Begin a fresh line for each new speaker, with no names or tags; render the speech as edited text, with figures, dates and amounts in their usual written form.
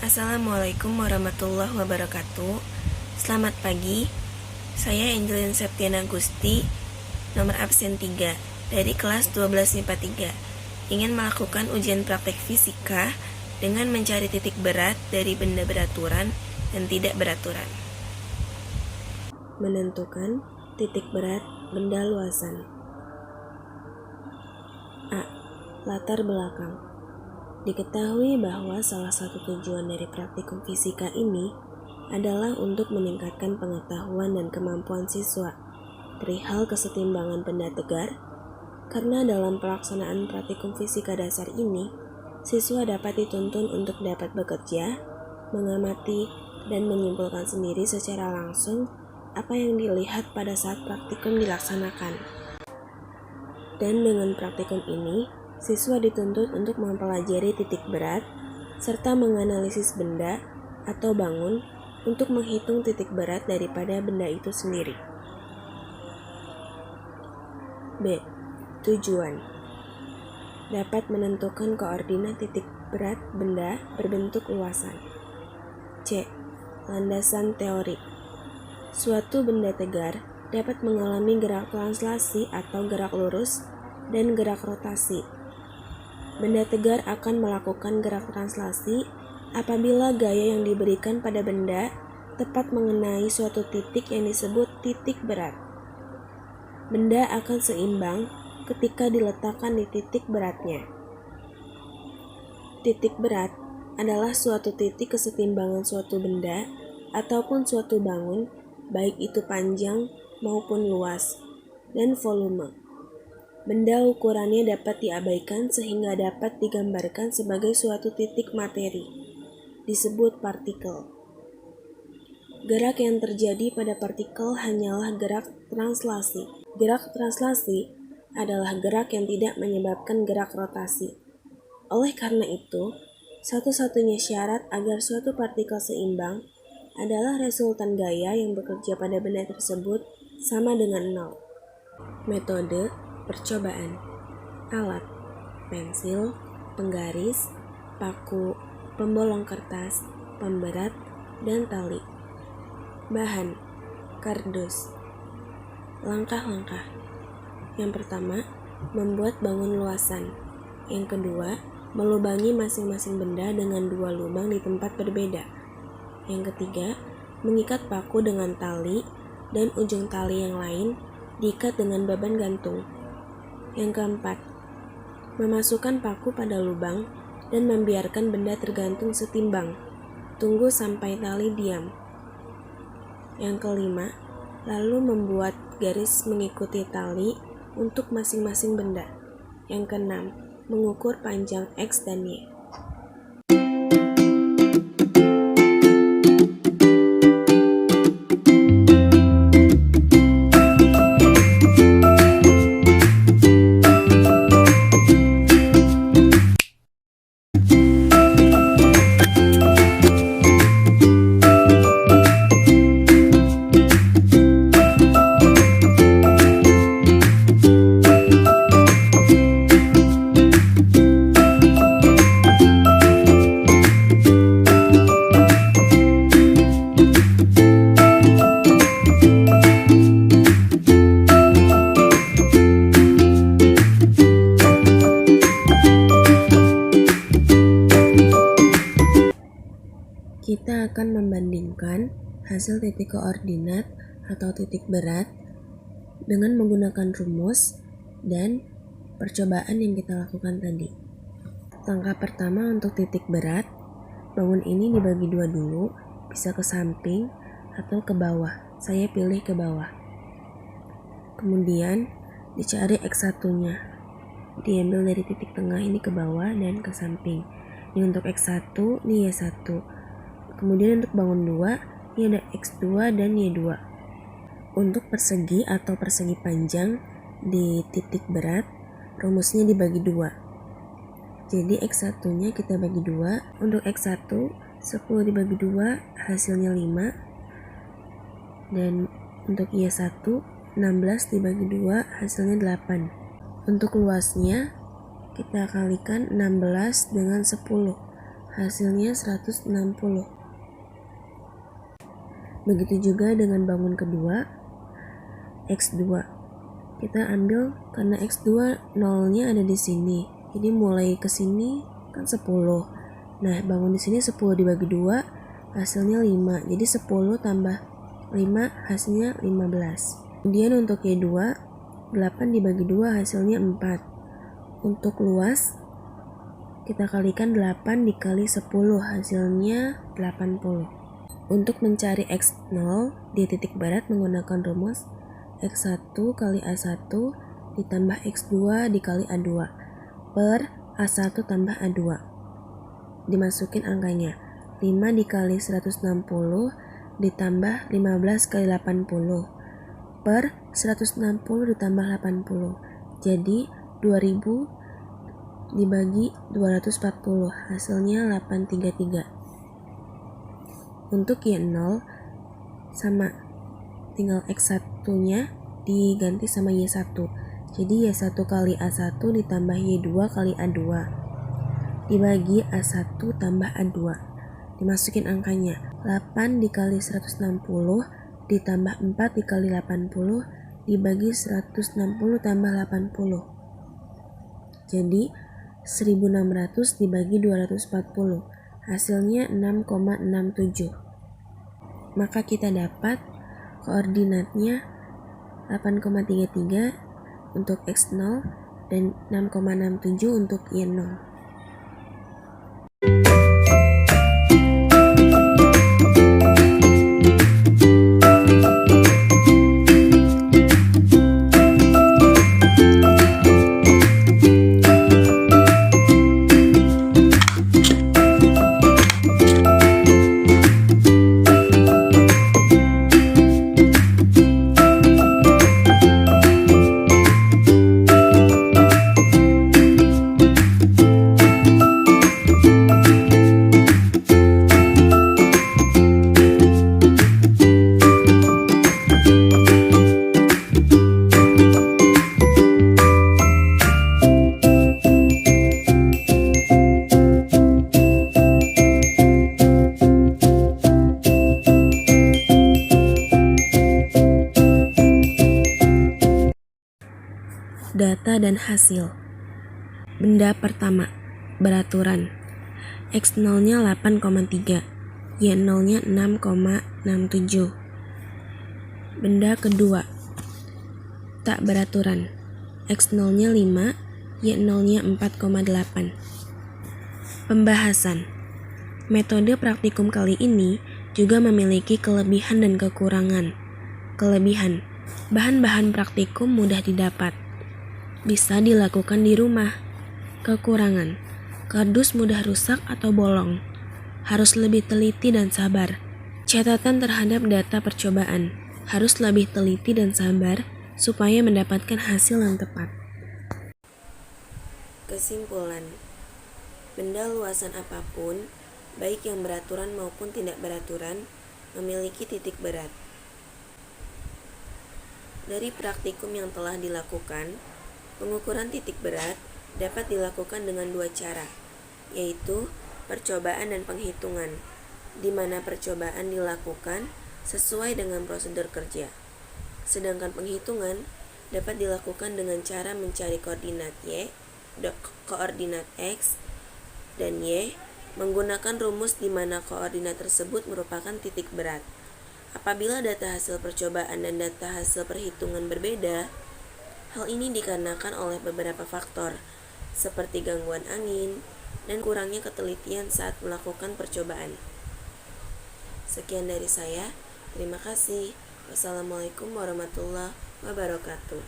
Assalamualaikum warahmatullahi wabarakatuh. Selamat pagi. Saya Angelin Septiana Gusti, nomor absen 3 dari kelas 12 MIPA 3. Ingin melakukan ujian praktek fisika dengan mencari titik berat dari benda beraturan dan tidak beraturan. Menentukan titik berat benda luasan. A. Latar belakang. Diketahui bahwa salah satu tujuan dari praktikum fisika ini adalah untuk meningkatkan pengetahuan dan kemampuan siswa perihal kesetimbangan benda tegar, karena dalam pelaksanaan praktikum fisika dasar ini, siswa dapat dituntun untuk dapat bekerja, mengamati, dan menyimpulkan sendiri secara langsung apa yang dilihat pada saat praktikum dilaksanakan. Dan dengan praktikum ini, siswa dituntut untuk mempelajari titik berat, serta menganalisis benda atau bangun untuk menghitung titik berat daripada benda itu sendiri. B. Tujuan. Dapat menentukan koordinat titik berat benda berbentuk luasan. C. Landasan teori. Suatu benda tegar dapat mengalami gerak translasi atau gerak lurus dan gerak rotasi. Benda tegar akan melakukan gerak translasi apabila gaya yang diberikan pada benda tepat mengenai suatu titik yang disebut titik berat. Benda akan seimbang ketika diletakkan di titik beratnya. Titik berat adalah suatu titik kesetimbangan suatu benda ataupun suatu bangun, baik itu panjang maupun luas, dan volume. Benda ukurannya dapat diabaikan sehingga dapat digambarkan sebagai suatu titik materi, disebut partikel. Gerak yang terjadi pada partikel hanyalah gerak translasi. Gerak translasi adalah gerak yang tidak menyebabkan gerak rotasi. Oleh karena itu, satu-satunya syarat agar suatu partikel seimbang adalah resultan gaya yang bekerja pada benda tersebut sama dengan nol. Metode percobaan. Alat: pensil, penggaris, paku, pembolong kertas, pemberat, dan tali. Bahan: kardus. Langkah-langkah. Yang pertama, membuat bangun luasan. Yang kedua, melubangi masing-masing benda dengan 2 lubang di tempat berbeda. Yang ketiga, mengikat paku dengan tali dan ujung tali yang lain diikat dengan beban gantung. Yang keempat, memasukkan paku pada lubang dan membiarkan benda tergantung setimbang. Tunggu sampai tali diam. Yang kelima, lalu membuat garis mengikuti tali untuk masing-masing benda. Yang keenam, mengukur panjang X dan Y. Kita akan membandingkan hasil titik koordinat atau titik berat dengan menggunakan rumus dan percobaan yang kita lakukan tadi. Langkah pertama untuk titik berat, bangun ini dibagi 2 dulu, bisa ke samping atau ke bawah. Saya pilih ke bawah. Kemudian dicari X1-nya. Diambil dari titik tengah ini ke bawah dan ke samping. Ini untuk X1, ini Y1. Kemudian untuk bangun 2, ini ada X2 dan Y2. Untuk persegi atau persegi panjang di titik berat, rumusnya dibagi 2. Jadi X1-nya kita bagi 2. Untuk X1, 10 dibagi 2, hasilnya 5. Dan untuk Y1, 16 dibagi 2, hasilnya 8. Untuk luasnya, kita kalikan 16 dengan 10. hasilnya 160. Begitu juga dengan bangun kedua, X2. Kita ambil karena X2 nolnya ada di sini. Jadi mulai ke sini kan 10. Nah, bangun di sini 10 dibagi 2 hasilnya 5. Jadi 10 tambah 5 hasilnya 15. Kemudian untuk Y2, 8 dibagi 2 hasilnya 4. Untuk luas kita kalikan 8 dikali 10 hasilnya 80. Untuk mencari X0 di titik barat menggunakan rumus X1 kali A1 ditambah X2 dikali A2 per A1 tambah A2. Dimasukin angkanya. 5 dikali 160 ditambah 15 kali 80 per 160 ditambah 80. Jadi 2000 dibagi 240 hasilnya 833. Untuk Y0 sama, tinggal X1 nya diganti sama Y1. Jadi Y1 kali A1 ditambah Y2 kali A2 dibagi A1 tambah A2. Dimasukin angkanya. 8 dikali 160 ditambah 4 dikali 80 dibagi 160 tambah 80. Jadi 1600 dibagi 240 hasilnya 6,67. Maka kita dapat koordinatnya 8,33 untuk X0 dan 6,67 untuk Y0. Data dan hasil. Benda pertama, beraturan. X0-nya 8,3, Y0-nya 6,67. Benda kedua, tak beraturan. X0-nya 5, Y0-nya 4,8. Pembahasan. Metode praktikum kali ini juga memiliki kelebihan dan kekurangan. Kelebihan, bahan-bahan praktikum mudah didapat. Bisa dilakukan di rumah. Kekurangan, kardus mudah rusak atau bolong. Harus lebih teliti dan sabar. Catatan terhadap data percobaan, harus lebih teliti dan sabar supaya mendapatkan hasil yang tepat. Kesimpulan, benda luasan apapun, baik yang beraturan maupun tidak beraturan, memiliki titik berat. Dari praktikum yang telah dilakukan, pengukuran titik berat dapat dilakukan dengan dua cara, yaitu percobaan dan penghitungan, di mana percobaan dilakukan sesuai dengan prosedur kerja. Sedangkan penghitungan dapat dilakukan dengan cara mencari koordinat Y, koordinat X, dan Y menggunakan rumus di mana koordinat tersebut merupakan titik berat. Apabila data hasil percobaan dan data hasil perhitungan berbeda, hal ini dikarenakan oleh beberapa faktor, seperti gangguan angin dan kurangnya ketelitian saat melakukan percobaan. Sekian dari saya, terima kasih. Wassalamualaikum warahmatullahi wabarakatuh.